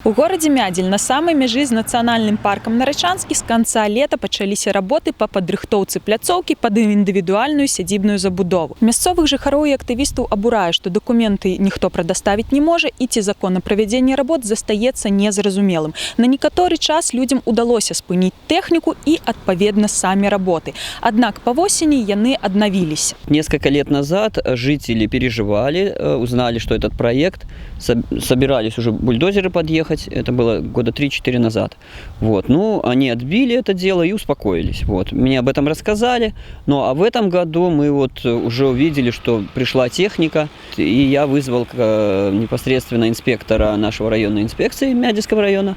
У горадзе Мядзель на самай мяжы з нацыянальным паркам Нарачанскі з канца лета пачаліся работы па падрыхтоўцы пляцоўкі пад індывідуальную сядзібную забудову. Мясцовых жыхароў і актывістаў абурае, што дакументы ніхто прадаставіць не можа і ці закон на правядзенне работ застаецца незразумелым. На некаторы час людзям удалося спыніць тэхніку і, адпаведна, самі работы. Аднак па восені яны аднавіліся. Несколько лет назад жители переживали, узнали, что этот проект, собирались уже бульдозеры подъехать. Это было года 3-4 назад. Вот. Ну, они отбили это дело и успокоились. Вот. Мне об этом рассказали. Ну, а в этом году мы вот уже увидели, что пришла техника, и я вызвал непосредственно инспектора нашего районной инспекции Мядельского района,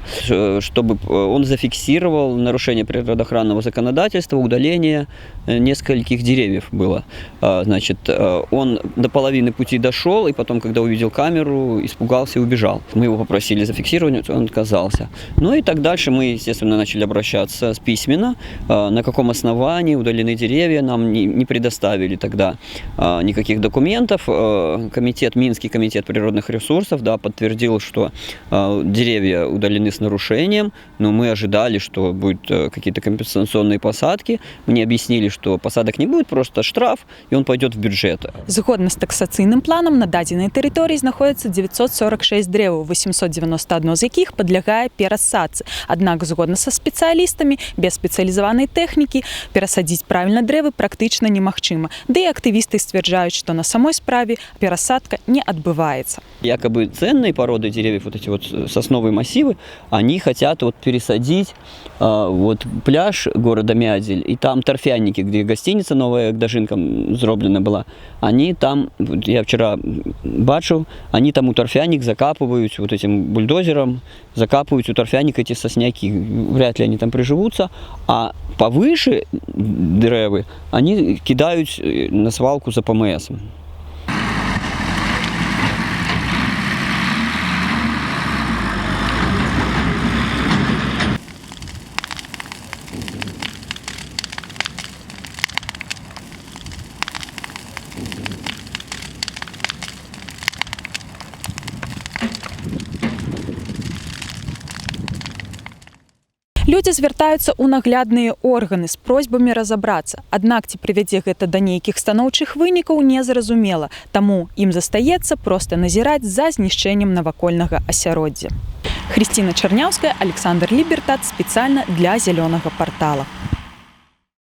чтобы он зафиксировал нарушение природоохранного законодательства, удаление нескольких деревьев было. Значит, он до половины пути дошел, и потом, когда увидел камеру, испугался и убежал. Мы его попросили зафиксировать, он отказался. Ну и так дальше мы, естественно, начали обращаться письменно, на каком основании удалены деревья, нам не предоставили тогда никаких документов. Минский комитет природных ресурсов, да, подтвердил, что деревья удалены с нарушением, но мы ожидали, что будут какие-то компенсационные посадки. Мне объяснили, что посадок не будет, просто штраф, и он пойдет в бюджет. Згодна з таксацыйным планам на дадзенай тэрыторыі знаходзіцца 946 дрэваў, 891 з якіх падлягае перасадцы. Аднак, згодна са спецыялістамі, без спецыялізаванай тэхнікі перасадзіць правільна дрэвы практычна немагчыма. Ды і актывісты сцвярджаюць, што на самой справе перасадка не адбываецца. Якобы ценные породы деревьев, вот эти вот сосновые массивы, они хотят вот пересадить вот пляж города Мядзель, и там торфяники, где гостиница новая к Дажинкам зроблена была, они там, я вчера бачил, они там у торфяник закапывают вот этим бульдозером, закапывают у торфяник эти сосняки, вряд ли они там приживутся, а повыше деревы они кидают на свалку за ПМС. Людзі звяртаюцца ў наглядныя органы з просьбамі разабрацца. Аднак ці прывядзе гэта да нейкіх станоўчых вынікаў, незразумела. Таму ім застаецца проста назіраць за знішчэннем навакольнага асяроддзя. Хрысціна Чарняўская, Александр Лібертат, спецыяльна для Зялёнага партала.